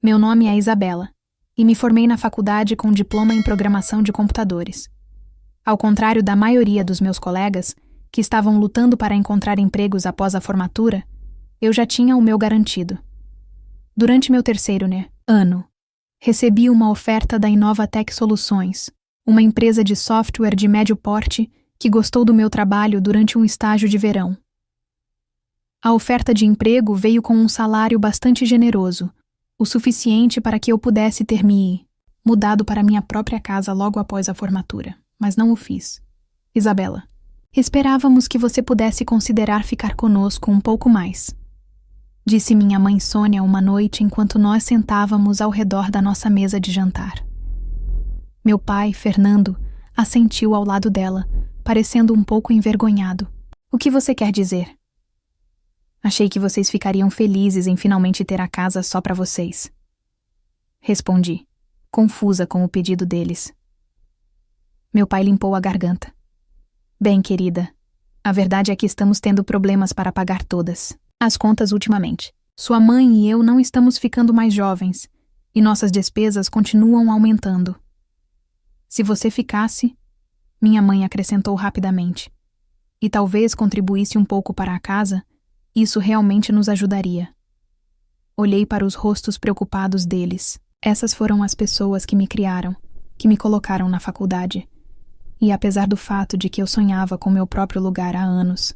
Meu nome é Isabela e me formei na faculdade com diploma em programação de computadores. Ao contrário da maioria dos meus colegas, que estavam lutando para encontrar empregos após a formatura, eu já tinha o meu garantido. Durante meu terceiro ano, recebi uma oferta da Inovatec Soluções, uma empresa de software de médio porte que gostou do meu trabalho durante um estágio de verão. A oferta de emprego veio com um salário bastante generoso, o suficiente para que eu pudesse ter me mudado para minha própria casa logo após a formatura, mas não o fiz. Isabela, esperávamos que você pudesse considerar ficar conosco um pouco mais, disse minha mãe Sônia uma noite enquanto nós sentávamos ao redor da nossa mesa de jantar. Meu pai, Fernando, assentiu ao lado dela, parecendo um pouco envergonhado. O que você quer dizer? Achei que vocês ficariam felizes em finalmente ter a casa só para vocês. Respondi, confusa com o pedido deles. Meu pai limpou a garganta. Bem, querida, a verdade é que estamos tendo problemas para pagar todas as contas ultimamente. Sua mãe e eu não estamos ficando mais jovens, e nossas despesas continuam aumentando. Se você ficasse, minha mãe acrescentou rapidamente, e talvez contribuísse um pouco para a casa, isso realmente nos ajudaria. Olhei para os rostos preocupados deles. Essas foram as pessoas que me criaram, que me colocaram na faculdade. E apesar do fato de que eu sonhava com meu próprio lugar há anos,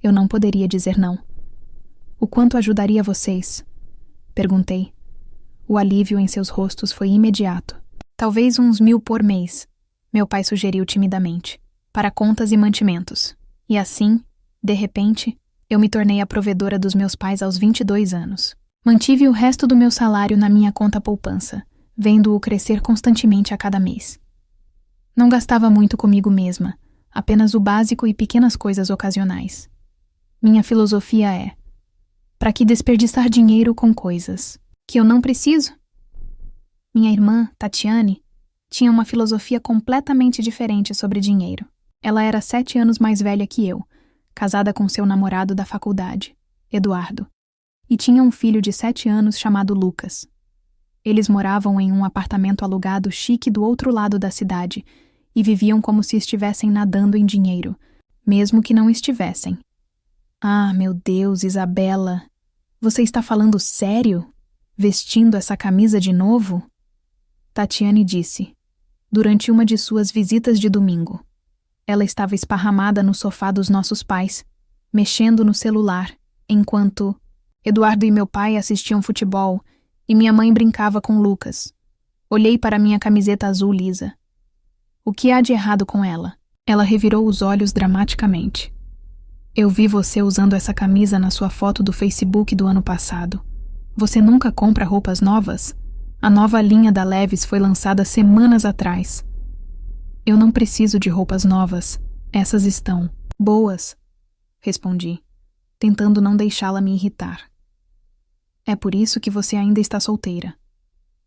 eu não poderia dizer não. O quanto ajudaria vocês? Perguntei. O alívio em seus rostos foi imediato. Talvez uns 1.000 por mês, meu pai sugeriu timidamente, para contas e mantimentos. E assim, de repente, eu me tornei a provedora dos meus pais aos 22 anos. Mantive o resto do meu salário na minha conta poupança, vendo-o crescer constantemente a cada mês. Não gastava muito comigo mesma, apenas o básico e pequenas coisas ocasionais. Minha filosofia é: para que desperdiçar dinheiro com coisas que eu não preciso? Minha irmã, Tatiane, tinha uma filosofia completamente diferente sobre dinheiro. Ela era 7 anos mais velha que eu, casada com seu namorado da faculdade, Eduardo, e tinha um filho de 7 anos chamado Lucas. Eles moravam em um apartamento alugado chique do outro lado da cidade e viviam como se estivessem nadando em dinheiro, mesmo que não estivessem. Ah, meu Deus, Isabela, você está falando sério? Vestindo essa camisa de novo? Tatiane disse, durante uma de suas visitas de domingo. Ela estava esparramada no sofá dos nossos pais, mexendo no celular, enquanto Eduardo e meu pai assistiam futebol e minha mãe brincava com Lucas. Olhei para minha camiseta azul lisa. O que há de errado com ela? Ela revirou os olhos dramaticamente. Eu vi você usando essa camisa na sua foto do Facebook do ano passado. Você nunca compra roupas novas? A nova linha da Levi's foi lançada semanas atrás. Eu não preciso de roupas novas. Essas estão boas, respondi, tentando não deixá-la me irritar. É por isso que você ainda está solteira,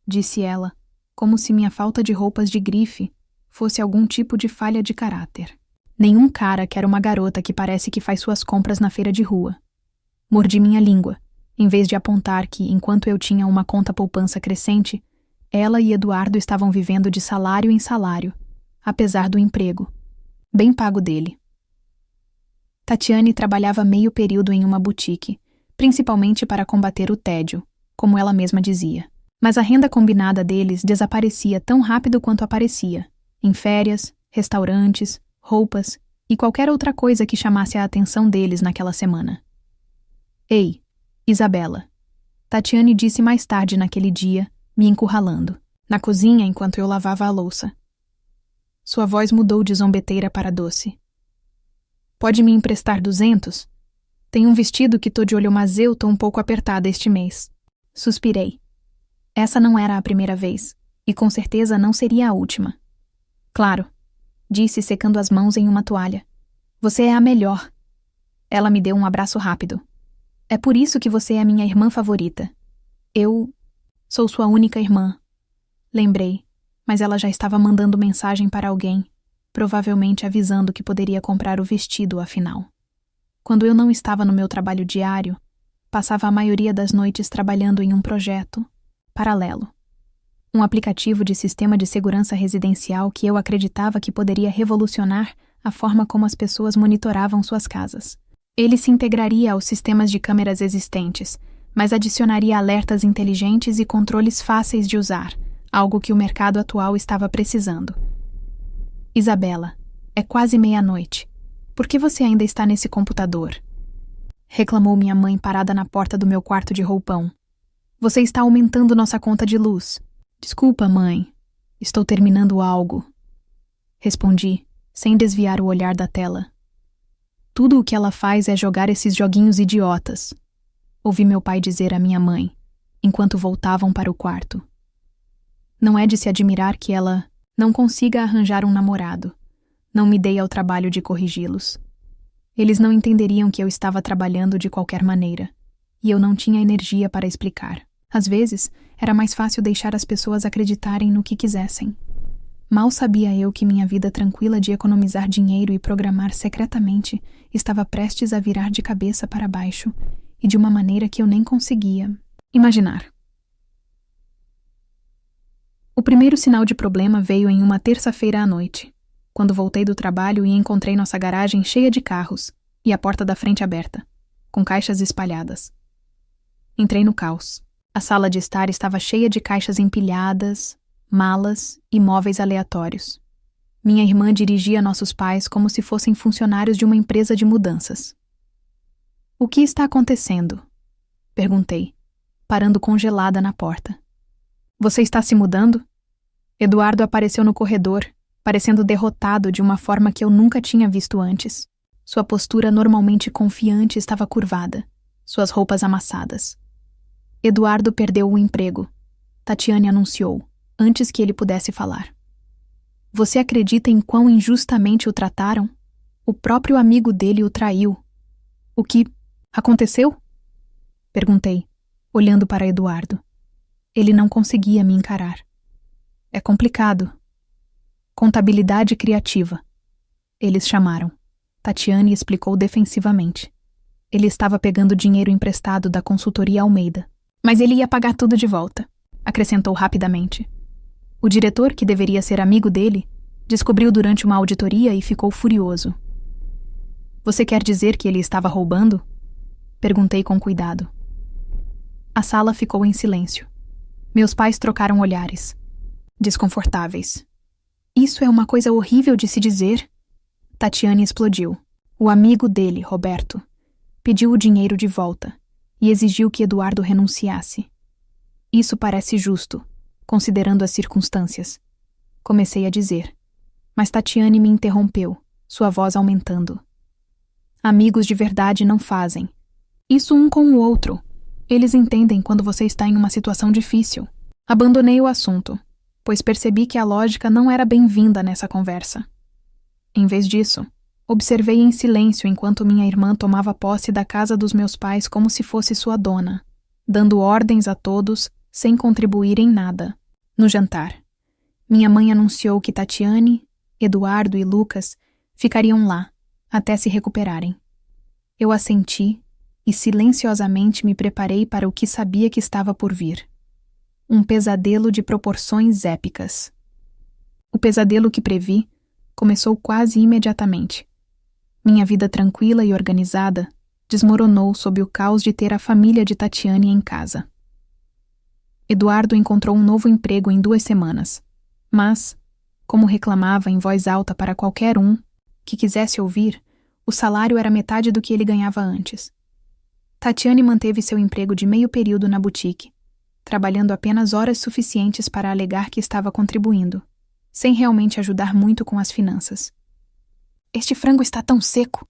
disse ela, como se minha falta de roupas de grife fosse algum tipo de falha de caráter. Nenhum cara quer uma garota que parece que faz suas compras na feira de rua. Mordi minha língua, em vez de apontar que, enquanto eu tinha uma conta poupança crescente, ela e Eduardo estavam vivendo de salário em salário, apesar do emprego, bem pago dele. Tatiane trabalhava meio período em uma boutique, principalmente para combater o tédio, como ela mesma dizia. Mas a renda combinada deles desaparecia tão rápido quanto aparecia, em férias, restaurantes, roupas e qualquer outra coisa que chamasse a atenção deles naquela semana. Ei, Isabela, Tatiane disse mais tarde naquele dia, me encurralando, na cozinha enquanto eu lavava a louça. Sua voz mudou de zombeteira para doce. Pode me emprestar 200? Tem um vestido que tô de olho, mas eu tô um pouco apertada este mês. Suspirei. Essa não era a primeira vez, e com certeza não seria a última. Claro, disse secando as mãos em uma toalha. Você é a melhor. Ela me deu um abraço rápido. É por isso que você é a minha irmã favorita. Eu sou sua única irmã. Lembrei, mas ela já estava mandando mensagem para alguém, provavelmente avisando que poderia comprar o vestido, afinal. Quando eu não estava no meu trabalho diário, passava a maioria das noites trabalhando em um projeto, Paralelo, um aplicativo de sistema de segurança residencial que eu acreditava que poderia revolucionar a forma como as pessoas monitoravam suas casas. Ele se integraria aos sistemas de câmeras existentes, mas adicionaria alertas inteligentes e controles fáceis de usar, algo que o mercado atual estava precisando. Isabela, é quase meia-noite. Por que você ainda está nesse computador? Reclamou minha mãe parada na porta do meu quarto de roupão. Você está aumentando nossa conta de luz. Desculpa, mãe. Estou terminando algo. Respondi, sem desviar o olhar da tela. Tudo o que ela faz é jogar esses joguinhos idiotas. Ouvi meu pai dizer à minha mãe, enquanto voltavam para o quarto. Não é de se admirar que ela não consiga arranjar um namorado. Não me dei ao trabalho de corrigi-los. Eles não entenderiam que eu estava trabalhando de qualquer maneira, e eu não tinha energia para explicar. Às vezes, era mais fácil deixar as pessoas acreditarem no que quisessem. Mal sabia eu que minha vida tranquila de economizar dinheiro e programar secretamente estava prestes a virar de cabeça para baixo, e de uma maneira que eu nem conseguia imaginar. O primeiro sinal de problema veio em uma terça-feira à noite, quando voltei do trabalho e encontrei nossa garagem cheia de carros e a porta da frente aberta, com caixas espalhadas. Entrei no caos. A sala de estar estava cheia de caixas empilhadas, malas e móveis aleatórios. Minha irmã dirigia nossos pais como se fossem funcionários de uma empresa de mudanças. O que está acontecendo? Perguntei, parando congelada na porta. Você está se mudando? Eduardo apareceu no corredor, parecendo derrotado de uma forma que eu nunca tinha visto antes. Sua postura normalmente confiante estava curvada, suas roupas amassadas. Eduardo perdeu o emprego, Tatiane anunciou, antes que ele pudesse falar. Você acredita em quão injustamente o trataram? O próprio amigo dele o traiu. O que aconteceu? Perguntei, olhando para Eduardo. Ele não conseguia me encarar. É complicado. Contabilidade criativa. Eles chamaram. Tatiane explicou defensivamente. Ele estava pegando dinheiro emprestado da consultoria Almeida. Mas ele ia pagar tudo de volta, acrescentou rapidamente. O diretor, que deveria ser amigo dele, descobriu durante uma auditoria e ficou furioso. Você quer dizer que ele estava roubando? Perguntei com cuidado. A sala ficou em silêncio. Meus pais trocaram olhares, desconfortáveis. Isso é uma coisa horrível de se dizer. Tatiane explodiu. O amigo dele, Roberto, pediu o dinheiro de volta e exigiu que Eduardo renunciasse. Isso parece justo, considerando as circunstâncias. Comecei a dizer, mas Tatiane me interrompeu, sua voz aumentando. Amigos de verdade não fazem. Isso um com o outro. Eles entendem quando você está em uma situação difícil. Abandonei o assunto, pois percebi que a lógica não era bem-vinda nessa conversa. Em vez disso, observei em silêncio enquanto minha irmã tomava posse da casa dos meus pais como se fosse sua dona, dando ordens a todos sem contribuir em nada. No jantar, minha mãe anunciou que Tatiane, Eduardo e Lucas ficariam lá até se recuperarem. Eu assenti e silenciosamente me preparei para o que sabia que estava por vir. Um pesadelo de proporções épicas. O pesadelo que previ começou quase imediatamente. Minha vida tranquila e organizada desmoronou sob o caos de ter a família de Tatiane em casa. Eduardo encontrou um novo emprego em 2 semanas, mas, como reclamava em voz alta para qualquer um que quisesse ouvir, o salário era metade do que ele ganhava antes. Tatiane manteve seu emprego de meio período na boutique, trabalhando apenas horas suficientes para alegar que estava contribuindo, sem realmente ajudar muito com as finanças. Este frango está tão seco!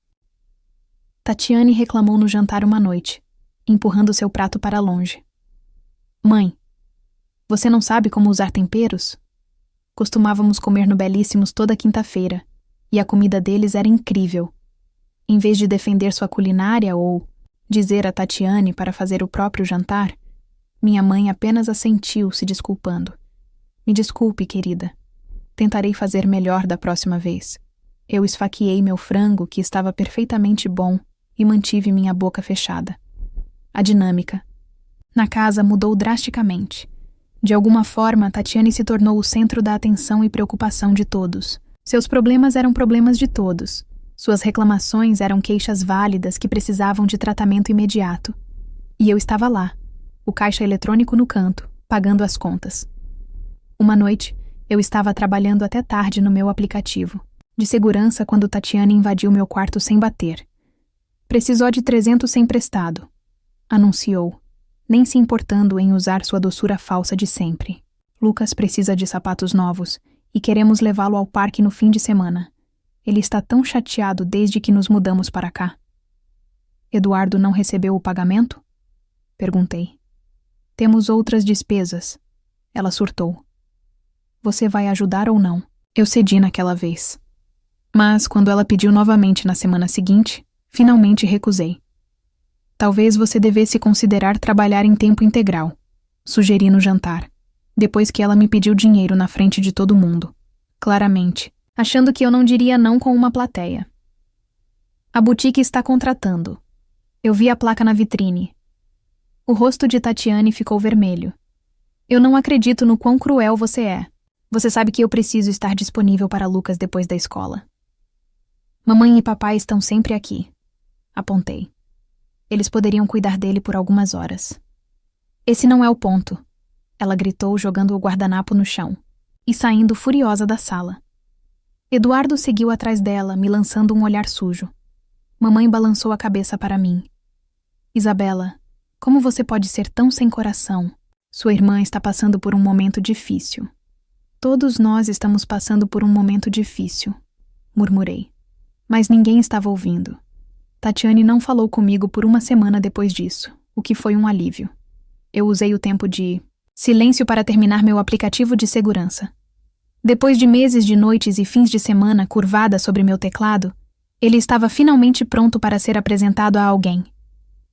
Tatiane reclamou no jantar uma noite, empurrando seu prato para longe. Mãe, você não sabe como usar temperos? Costumávamos comer no Belíssimos toda quinta-feira, e a comida deles era incrível. Em vez de defender sua culinária ou dizer a Tatiane para fazer o próprio jantar, minha mãe apenas assentiu, se desculpando. Me desculpe, querida. Tentarei fazer melhor da próxima vez. Eu esfaqueei meu frango, que estava perfeitamente bom, e mantive minha boca fechada. A dinâmica na casa mudou drasticamente. De alguma forma, Tatiane se tornou o centro da atenção e preocupação de todos. Seus problemas eram problemas de todos. Suas reclamações eram queixas válidas que precisavam de tratamento imediato. E eu estava lá, o caixa eletrônico no canto, pagando as contas. Uma noite, eu estava trabalhando até tarde no meu aplicativo, de segurança, quando Tatiane invadiu meu quarto sem bater. Precisou de 300 emprestado, anunciou, nem se importando em usar sua doçura falsa de sempre. Lucas precisa de sapatos novos e queremos levá-lo ao parque no fim de semana. Ele está tão chateado desde que nos mudamos para cá. Eduardo não recebeu o pagamento? Perguntei. Temos outras despesas. Ela surtou. Você vai ajudar ou não? Eu cedi naquela vez. Mas, quando ela pediu novamente na semana seguinte, finalmente recusei. Talvez você devesse considerar trabalhar em tempo integral, sugeri no jantar, depois que ela me pediu dinheiro na frente de todo mundo. Claramente, achando que eu não diria não com uma plateia. A boutique está contratando. Eu vi a placa na vitrine. O rosto de Tatiane ficou vermelho. Eu não acredito no quão cruel você é. Você sabe que eu preciso estar disponível para Lucas depois da escola. Mamãe e papai estão sempre aqui. Apontei. Eles poderiam cuidar dele por algumas horas. Esse não é o ponto. Ela gritou, jogando o guardanapo no chão e saindo furiosa da sala. Eduardo seguiu atrás dela, me lançando um olhar sujo. Mamãe balançou a cabeça para mim. Isabela, como você pode ser tão sem coração? Sua irmã está passando por um momento difícil. Todos nós estamos passando por um momento difícil, murmurei. Mas ninguém estava ouvindo. Tatiane não falou comigo por uma semana depois disso, o que foi um alívio. Eu usei o tempo de silêncio para terminar meu aplicativo de segurança. Depois de meses de noites e fins de semana curvada sobre meu teclado, ele estava finalmente pronto para ser apresentado a alguém.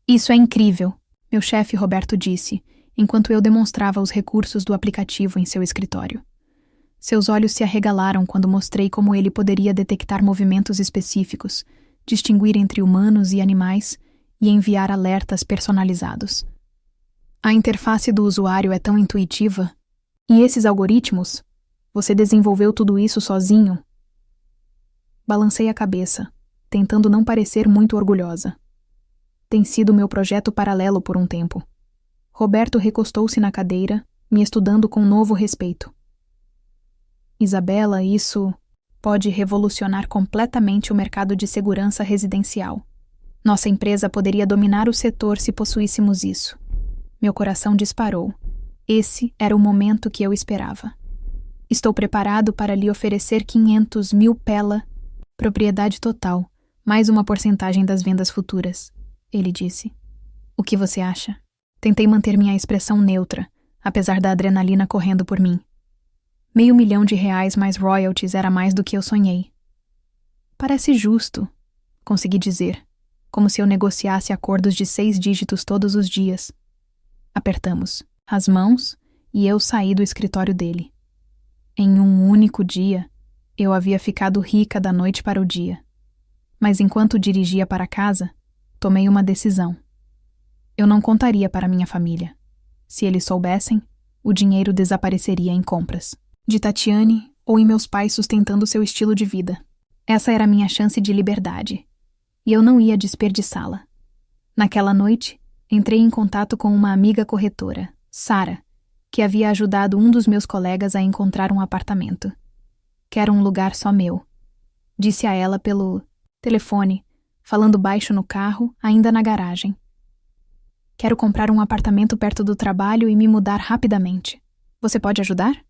Isso é incrível, meu chefe Roberto disse, enquanto eu demonstrava os recursos do aplicativo em seu escritório. Seus olhos se arregalaram quando mostrei como ele poderia detectar movimentos específicos, distinguir entre humanos e animais e enviar alertas personalizados. A interface do usuário é tão intuitiva. E esses algoritmos? Você desenvolveu tudo isso sozinho? Balancei a cabeça, tentando não parecer muito orgulhosa. Tem sido meu projeto paralelo por um tempo. Roberto recostou-se na cadeira, me estudando com novo respeito. Isabela, isso pode revolucionar completamente o mercado de segurança residencial. Nossa empresa poderia dominar o setor se possuíssemos isso. Meu coração disparou. Esse era o momento que eu esperava. Estou preparado para lhe oferecer 500.000 pela, propriedade total, mais uma porcentagem das vendas futuras, ele disse. O que você acha? Tentei manter minha expressão neutra, apesar da adrenalina correndo por mim. R$500.000 mais royalties era mais do que eu sonhei. Parece justo, consegui dizer, como se eu negociasse acordos de 6 dígitos todos os dias. Apertamos as mãos e eu saí do escritório dele. Em um único dia, eu havia ficado rica da noite para o dia. Mas enquanto dirigia para casa, tomei uma decisão. Eu não contaria para minha família. Se eles soubessem, o dinheiro desapareceria em compras de Tatiane ou em meus pais sustentando seu estilo de vida. Essa era a minha chance de liberdade. E eu não ia desperdiçá-la. Naquela noite, entrei em contato com uma amiga corretora, Sara, que havia ajudado um dos meus colegas a encontrar um apartamento. Quero um lugar só meu. Disse a ela pelo telefone, falando baixo no carro, ainda na garagem. Quero comprar um apartamento perto do trabalho e me mudar rapidamente. Você pode ajudar?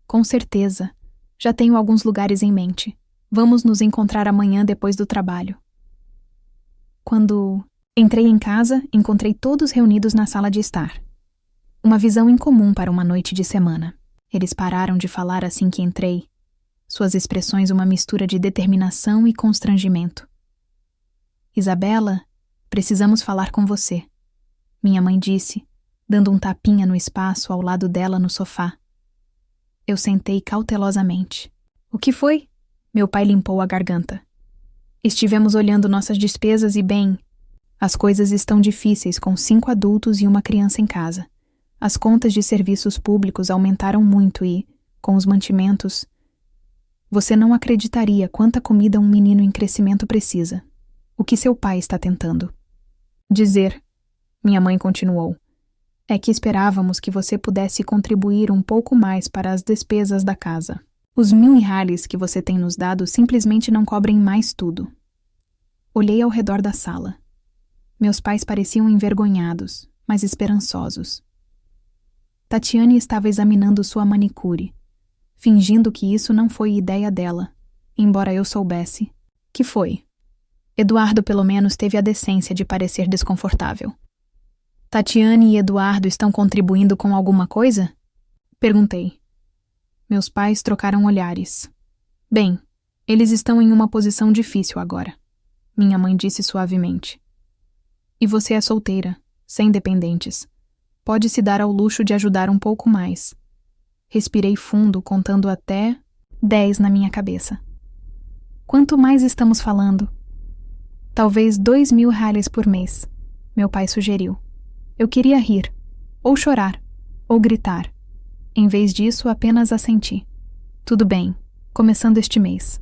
Com certeza. Já tenho alguns lugares em mente. Vamos nos encontrar amanhã depois do trabalho. Quando entrei em casa, encontrei todos reunidos na sala de estar. Uma visão incomum para uma noite de semana. Eles pararam de falar assim que entrei. Suas expressões uma mistura de determinação e constrangimento. Isabela, precisamos falar com você. Minha mãe disse, dando um tapinha no espaço ao lado dela no sofá. Eu sentei cautelosamente. O que foi? Meu pai limpou a garganta. Estivemos olhando nossas despesas e, bem, as coisas estão difíceis com 5 adultos e uma criança em casa. As contas de serviços públicos aumentaram muito e, com os mantimentos, você não acreditaria quanta comida um menino em crescimento precisa. O que seu pai está tentando dizer, minha mãe continuou, é que esperávamos que você pudesse contribuir um pouco mais para as despesas da casa. Os R$ 1.000 que você tem nos dado simplesmente não cobrem mais tudo. Olhei ao redor da sala. Meus pais pareciam envergonhados, mas esperançosos. Tatiane estava examinando sua manicure, fingindo que isso não foi ideia dela, embora eu soubesse. Que foi? Eduardo pelo menos teve a decência de parecer desconfortável. Tatiane e Eduardo estão contribuindo com alguma coisa? Perguntei. Meus pais trocaram olhares. Bem, eles estão em uma posição difícil agora, minha mãe disse suavemente. E você é solteira, sem dependentes. Pode se dar ao luxo de ajudar um pouco mais. Respirei fundo, contando até 10 na minha cabeça. Quanto mais estamos falando? Talvez R$ 2.000 por mês, meu pai sugeriu. Eu queria rir, ou chorar, ou gritar. Em vez disso, apenas assenti. Tudo bem, começando este mês.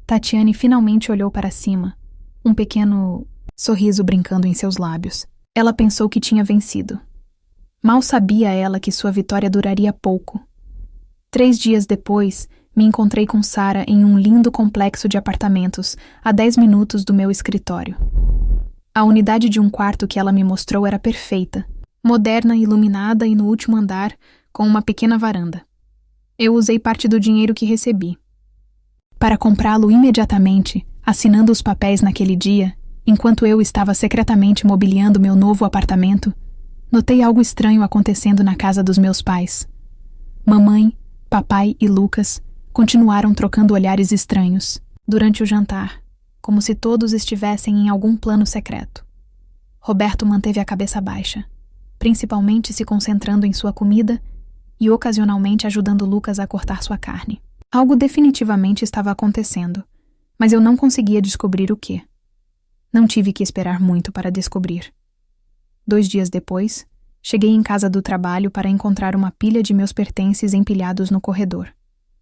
Tatiane finalmente olhou para cima, um pequeno sorriso brincando em seus lábios. Ela pensou que tinha vencido. Mal sabia ela que sua vitória duraria pouco. 3 dias depois, me encontrei com Sara em um lindo complexo de apartamentos, a 10 minutos do meu escritório. A unidade de um quarto que ela me mostrou era perfeita, moderna, iluminada e no último andar, com uma pequena varanda. Eu usei parte do dinheiro que recebi para comprá-lo imediatamente, assinando os papéis naquele dia, enquanto eu estava secretamente mobiliando meu novo apartamento. Notei algo estranho acontecendo na casa dos meus pais. Mamãe, papai e Lucas continuaram trocando olhares estranhos durante o jantar, como se todos estivessem em algum plano secreto. Roberto manteve a cabeça baixa, principalmente se concentrando em sua comida e ocasionalmente ajudando Lucas a cortar sua carne. Algo definitivamente estava acontecendo, mas eu não conseguia descobrir o quê. Não tive que esperar muito para descobrir. 2 dias depois, cheguei em casa do trabalho para encontrar uma pilha de meus pertences empilhados no corredor.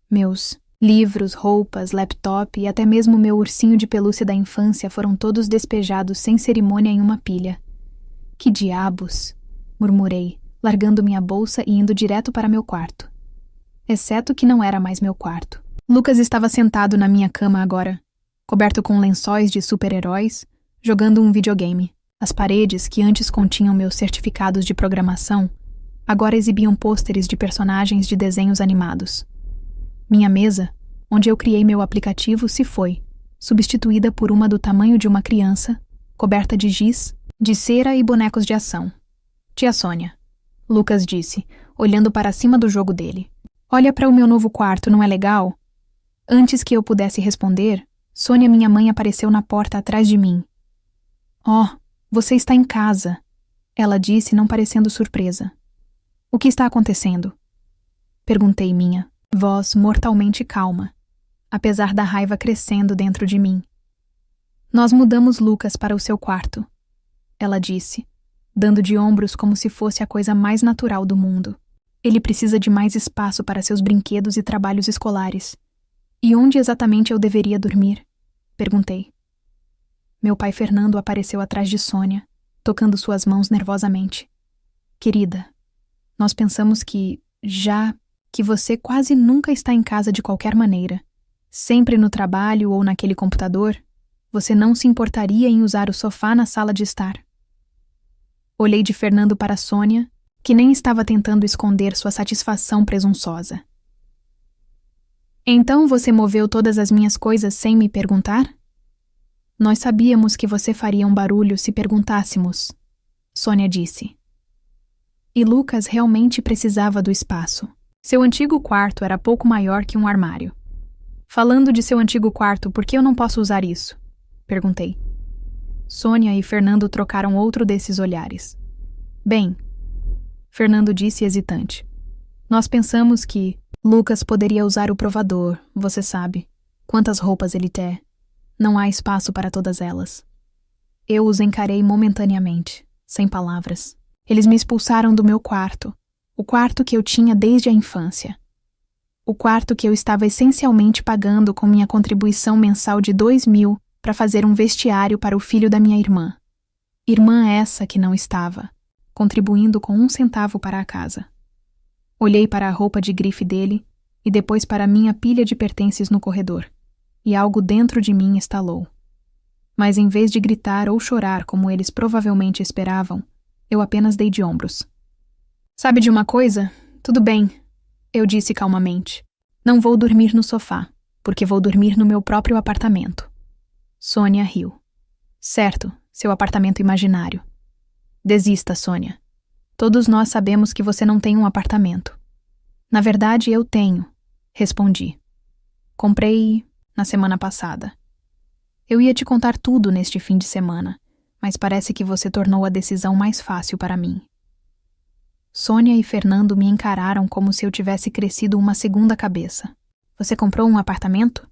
Meus livros, roupas, laptop e até mesmo meu ursinho de pelúcia da infância foram todos despejados sem cerimônia em uma pilha. Que diabos! Murmurei, largando minha bolsa e indo direto para meu quarto. Exceto que não era mais meu quarto. Lucas estava sentado na minha cama agora, coberto com lençóis de super-heróis, jogando um videogame. As paredes, que antes continham meus certificados de programação, agora exibiam pôsteres de personagens de desenhos animados. Minha mesa, onde eu criei meu aplicativo, se foi, substituída por uma do tamanho de uma criança, coberta de giz, de cera e bonecos de ação. Tia Sônia, Lucas disse, olhando para cima do jogo dele. Olha para o meu novo quarto, não é legal? Antes que eu pudesse responder, Sônia, minha mãe, apareceu na porta atrás de mim. Oh, você está em casa, ela disse, não parecendo surpresa. O que está acontecendo? Perguntei minha voz mortalmente calma, apesar da raiva crescendo dentro de mim. Nós mudamos Lucas para o seu quarto, ela disse, dando de ombros como se fosse a coisa mais natural do mundo. Ele precisa de mais espaço para seus brinquedos e trabalhos escolares. E onde exatamente eu deveria dormir? Perguntei. Meu pai Fernando apareceu atrás de Sônia, tocando suas mãos nervosamente. Querida, nós pensamos que você quase nunca está em casa de qualquer maneira, sempre no trabalho ou naquele computador, você não se importaria em usar o sofá na sala de estar. Olhei de Fernando para Sônia, que nem estava tentando esconder sua satisfação presunçosa. Então você moveu todas as minhas coisas sem me perguntar? Nós sabíamos que você faria um barulho se perguntássemos, Sônia disse. E Lucas realmente precisava do espaço. Seu antigo quarto era pouco maior que um armário. Falando de seu antigo quarto, por que eu não posso usar isso? Perguntei. Sônia e Fernando trocaram outro desses olhares. Bem, Fernando disse hesitante. Nós pensamos que Lucas poderia usar o provador, você sabe. Quantas roupas ele tem. Não há espaço para todas elas. Eu os encarei momentaneamente, sem palavras. Eles me expulsaram do meu quarto, o quarto que eu tinha desde a infância. O quarto que eu estava essencialmente pagando com minha contribuição mensal de 2.000 para fazer um vestiário para o filho da minha irmã. Irmã essa que não estava, contribuindo com 1 centavo para a casa. Olhei para a roupa de grife dele e depois para a minha pilha de pertences no corredor, e algo dentro de mim estalou. Mas em vez de gritar ou chorar como eles provavelmente esperavam, eu apenas dei de ombros. Sabe de uma coisa? Tudo bem, eu disse calmamente. Não vou dormir no sofá, porque vou dormir no meu próprio apartamento. Sônia riu. Certo, seu apartamento imaginário. Desista, Sônia. Todos nós sabemos que você não tem um apartamento. Na verdade, eu tenho, respondi. Comprei na semana passada. Eu ia te contar tudo neste fim de semana, mas parece que você tornou a decisão mais fácil para mim. Sônia e Fernando me encararam como se eu tivesse crescido uma segunda cabeça. Você comprou um apartamento?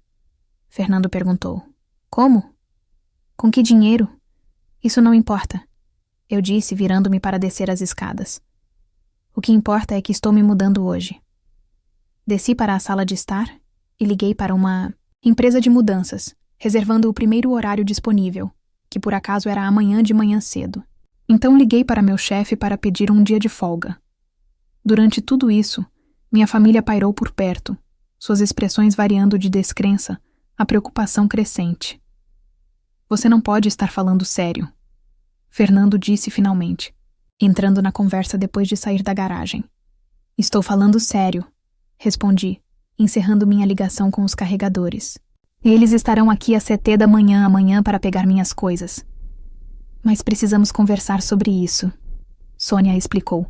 Fernando perguntou. Como? Com que dinheiro? Isso não importa, eu disse, virando-me para descer as escadas. O que importa é que estou me mudando hoje. Desci para a sala de estar e liguei para uma empresa de mudanças, reservando o primeiro horário disponível, que por acaso era amanhã de manhã cedo. Então liguei para meu chefe para pedir um dia de folga. Durante tudo isso, minha família pairou por perto, suas expressões variando de descrença a preocupação crescente. Você não pode estar falando sério, Fernando disse finalmente, entrando na conversa depois de sair da garagem. Estou falando sério, respondi, encerrando minha ligação com os carregadores. Eles estarão aqui às 7 da manhã amanhã para pegar minhas coisas. Mas precisamos conversar sobre isso, Sônia explicou.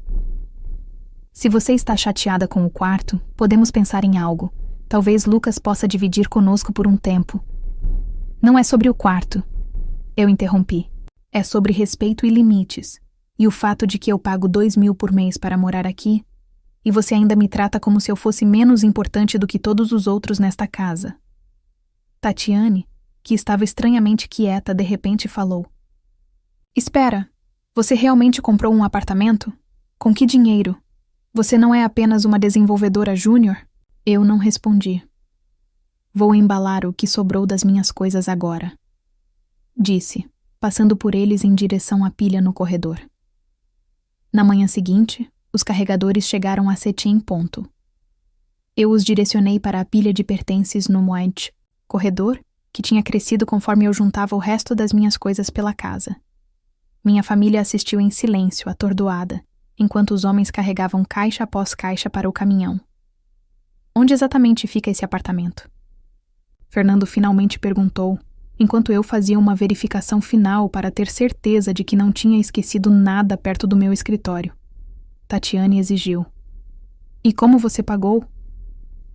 Se você está chateada com o quarto, podemos pensar em algo. Talvez Lucas possa dividir conosco por um tempo. Não é sobre o quarto, eu interrompi. É sobre respeito e limites. E o fato de que eu pago 2.000 por mês para morar aqui, e você ainda me trata como se eu fosse menos importante do que todos os outros nesta casa. Tatiane, que estava estranhamente quieta, de repente falou. Espera, você realmente comprou um apartamento? Com que dinheiro? Você não é apenas uma desenvolvedora júnior? Eu não respondi. Vou embalar o que sobrou das minhas coisas agora, disse, passando por eles em direção à pilha no corredor. Na manhã seguinte, os carregadores chegaram às 7 em ponto. Eu os direcionei para a pilha de pertences no Moed, corredor que tinha crescido conforme eu juntava o resto das minhas coisas pela casa. Minha família assistiu em silêncio, atordoada, enquanto os homens carregavam caixa após caixa para o caminhão. Onde exatamente fica esse apartamento? Fernando finalmente perguntou, enquanto eu fazia uma verificação final para ter certeza de que não tinha esquecido nada perto do meu escritório. Tatiane exigiu. E como você pagou?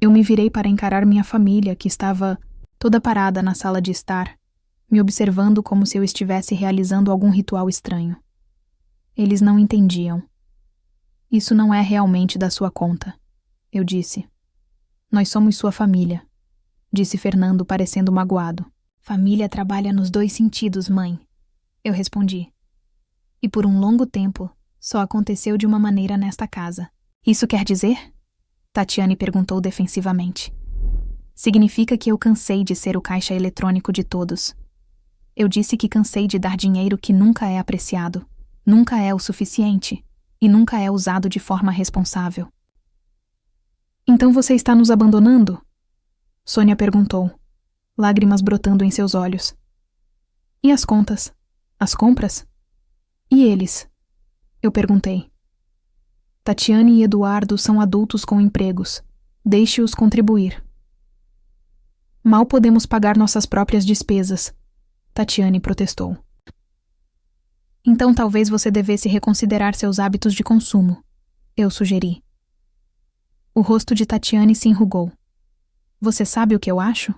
Eu me virei para encarar minha família, que estava toda parada na sala de estar, me observando como se eu estivesse realizando algum ritual estranho. Eles não entendiam. Isso não é realmente da sua conta, eu disse. Nós somos sua família, disse Fernando, parecendo magoado. Família trabalha nos 2 sentidos, mãe, eu respondi. E por um longo tempo, só aconteceu de uma maneira nesta casa. Isso quer dizer? Tatiane perguntou defensivamente. Significa que eu cansei de ser o caixa eletrônico de todos. Eu disse que cansei de dar dinheiro que nunca é apreciado, nunca é o suficiente e nunca é usado de forma responsável. Então você está nos abandonando? Sônia perguntou, lágrimas brotando em seus olhos. E as contas? As compras? E eles? Eu perguntei. Tatiane e Eduardo são adultos com empregos. Deixe-os contribuir. Mal podemos pagar nossas próprias despesas, Tatiane protestou. Então talvez você devesse reconsiderar seus hábitos de consumo, eu sugeri. O rosto de Tatiane se enrugou. Você sabe o que eu acho?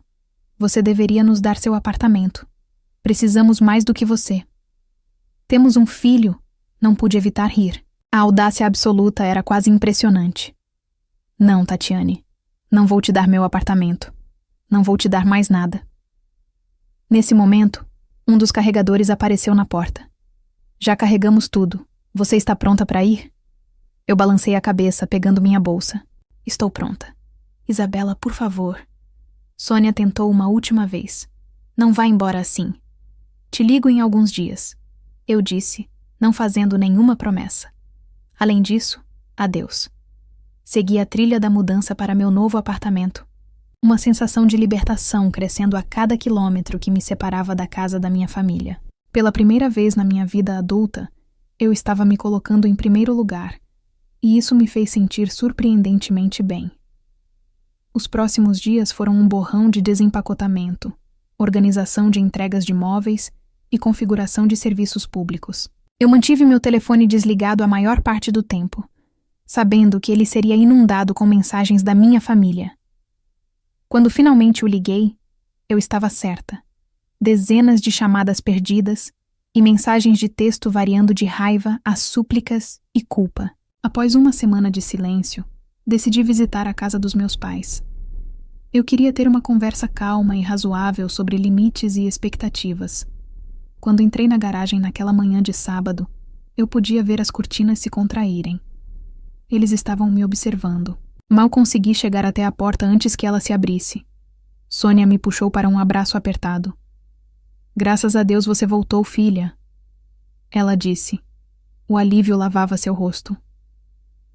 Você deveria nos dar seu apartamento. Precisamos mais do que você. Temos um filho, não pude evitar rir. A audácia absoluta era quase impressionante. Não, Tatiane, não vou te dar meu apartamento. Não vou te dar mais nada. Nesse momento, um dos carregadores apareceu na porta. Já carregamos tudo. Você está pronta para ir? Eu balancei a cabeça, pegando minha bolsa. Estou pronta. Isabela, por favor. Sônia tentou uma última vez. Não vá embora assim. Te ligo em alguns dias. Eu disse, não fazendo nenhuma promessa. Além disso, adeus. Segui a trilha da mudança para meu novo apartamento. Uma sensação de libertação crescendo a cada quilômetro que me separava da casa da minha família. Pela primeira vez na minha vida adulta, eu estava me colocando em primeiro lugar, e isso me fez sentir surpreendentemente bem. Os próximos dias foram um borrão de desempacotamento, organização de entregas de móveis e configuração de serviços públicos. Eu mantive meu telefone desligado a maior parte do tempo, sabendo que ele seria inundado com mensagens da minha família. Quando finalmente o liguei, eu estava certa. Dezenas de chamadas perdidas e mensagens de texto variando de raiva a súplicas e culpa. Após uma semana de silêncio, decidi visitar a casa dos meus pais. Eu queria ter uma conversa calma e razoável sobre limites e expectativas. Quando entrei na garagem naquela manhã de sábado, eu podia ver as cortinas se contraírem. Eles estavam me observando. Mal consegui chegar até a porta antes que ela se abrisse. Sônia me puxou para um abraço apertado. Graças a Deus você voltou, filha. Ela disse. O alívio lavava seu rosto.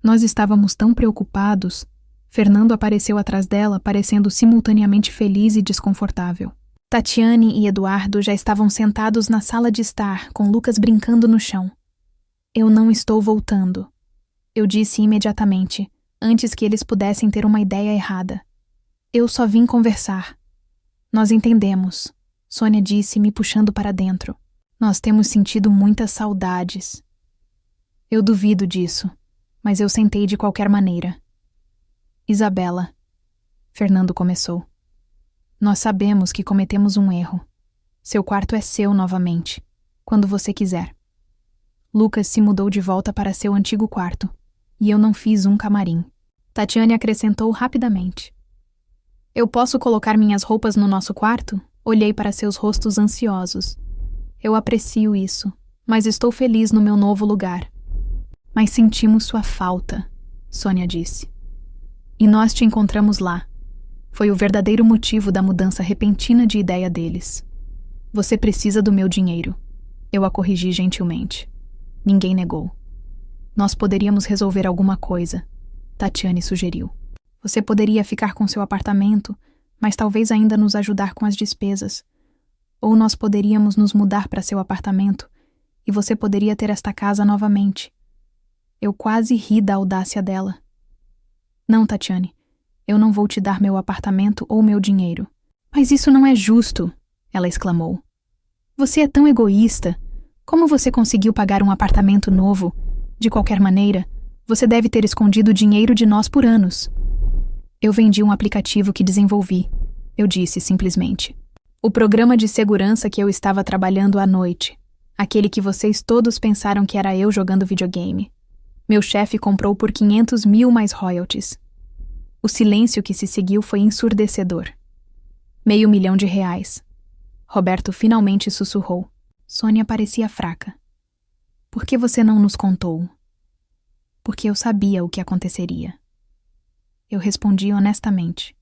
Nós estávamos tão preocupados. Fernando apareceu atrás dela, parecendo simultaneamente feliz e desconfortável. Tatiane e Eduardo já estavam sentados na sala de estar, com Lucas brincando no chão. Eu não estou voltando. Eu disse imediatamente, antes que eles pudessem ter uma ideia errada. Eu só vim conversar. Nós entendemos, Sônia disse, me puxando para dentro. Nós temos sentido muitas saudades. Eu duvido disso, mas eu sentei de qualquer maneira. Isabela, Fernando começou. Nós sabemos que cometemos um erro. Seu quarto é seu novamente, quando você quiser. Lucas se mudou de volta para seu antigo quarto, e eu não fiz um camarim. Tatiane acrescentou rapidamente. Eu posso colocar minhas roupas no nosso quarto? Olhei para seus rostos ansiosos. Eu aprecio isso, mas estou feliz no meu novo lugar. Mas sentimos sua falta, Sônia disse. E nós te encontramos lá. Foi o verdadeiro motivo da mudança repentina de ideia deles. Você precisa do meu dinheiro. Eu a corrigi gentilmente. Ninguém negou. Nós poderíamos resolver alguma coisa, Tatiane sugeriu. Você poderia ficar com seu apartamento, mas talvez ainda nos ajudar com as despesas. Ou nós poderíamos nos mudar para seu apartamento e você poderia ter esta casa novamente. Eu quase ri da audácia dela. Não, Tatiane, eu não vou te dar meu apartamento ou meu dinheiro. Mas isso não é justo, ela exclamou. Você é tão egoísta. Como você conseguiu pagar um apartamento novo? De qualquer maneira, você deve ter escondido dinheiro de nós por anos. Eu vendi um aplicativo que desenvolvi, eu disse simplesmente. O programa de segurança que eu estava trabalhando à noite. Aquele que vocês todos pensaram que era eu jogando videogame. Meu chefe comprou por 500 mil mais royalties. O silêncio que se seguiu foi ensurdecedor. R$500.000. Roberto finalmente sussurrou. Sônia parecia fraca. Por que você não nos contou? Porque eu sabia o que aconteceria. Eu respondi honestamente.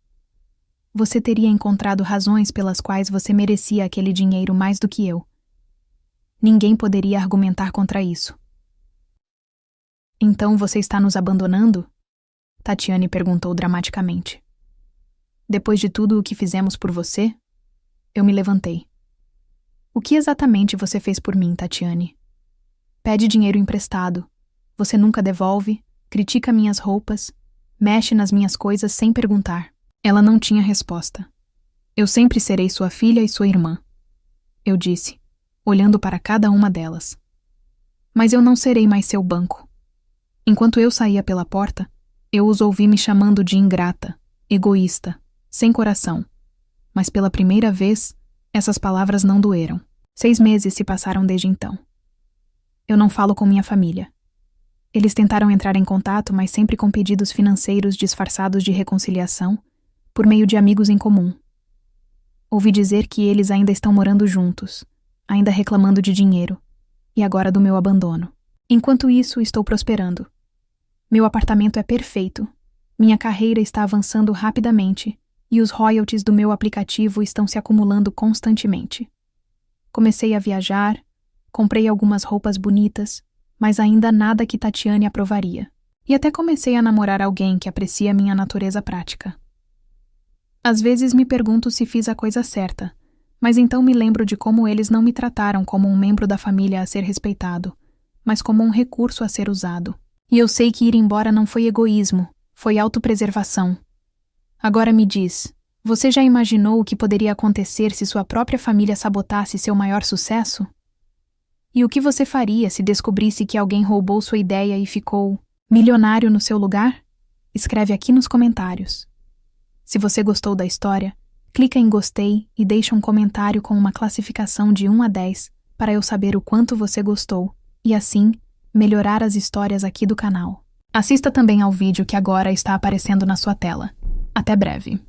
Você teria encontrado razões pelas quais você merecia aquele dinheiro mais do que eu. Ninguém poderia argumentar contra isso. Então você está nos abandonando? Tatiane perguntou dramaticamente. Depois de tudo o que fizemos por você? Eu me levantei. O que exatamente você fez por mim, Tatiane? Pede dinheiro emprestado. Você nunca devolve, critica minhas roupas, mexe nas minhas coisas sem perguntar. Ela não tinha resposta. Eu sempre serei sua filha e sua irmã. Eu disse, olhando para cada uma delas. Mas eu não serei mais seu banco. Enquanto eu saía pela porta, eu os ouvi me chamando de ingrata, egoísta, sem coração. Mas pela primeira vez, essas palavras não doeram. 6 meses se passaram desde então. Eu não falo com minha família. Eles tentaram entrar em contato, mas sempre com pedidos financeiros disfarçados de reconciliação, por meio de amigos em comum. Ouvi dizer que eles ainda estão morando juntos, ainda reclamando de dinheiro, e agora do meu abandono. Enquanto isso, estou prosperando. Meu apartamento é perfeito. Minha carreira está avançando rapidamente e os royalties do meu aplicativo estão se acumulando constantemente. Comecei a viajar, comprei algumas roupas bonitas, mas ainda nada que Tatiane aprovaria. E até comecei a namorar alguém que aprecia minha natureza prática. Às vezes me pergunto se fiz a coisa certa, mas então me lembro de como eles não me trataram como um membro da família a ser respeitado, mas como um recurso a ser usado. E eu sei que ir embora não foi egoísmo, foi autopreservação. Agora me diz, você já imaginou o que poderia acontecer se sua própria família sabotasse seu maior sucesso? E o que você faria se descobrisse que alguém roubou sua ideia e ficou milionário no seu lugar? Escreve aqui nos comentários. Se você gostou da história, clica em gostei e deixa um comentário com uma classificação de 1 a 10 para eu saber o quanto você gostou e, assim, melhorar as histórias aqui do canal. Assista também ao vídeo que agora está aparecendo na sua tela. Até breve.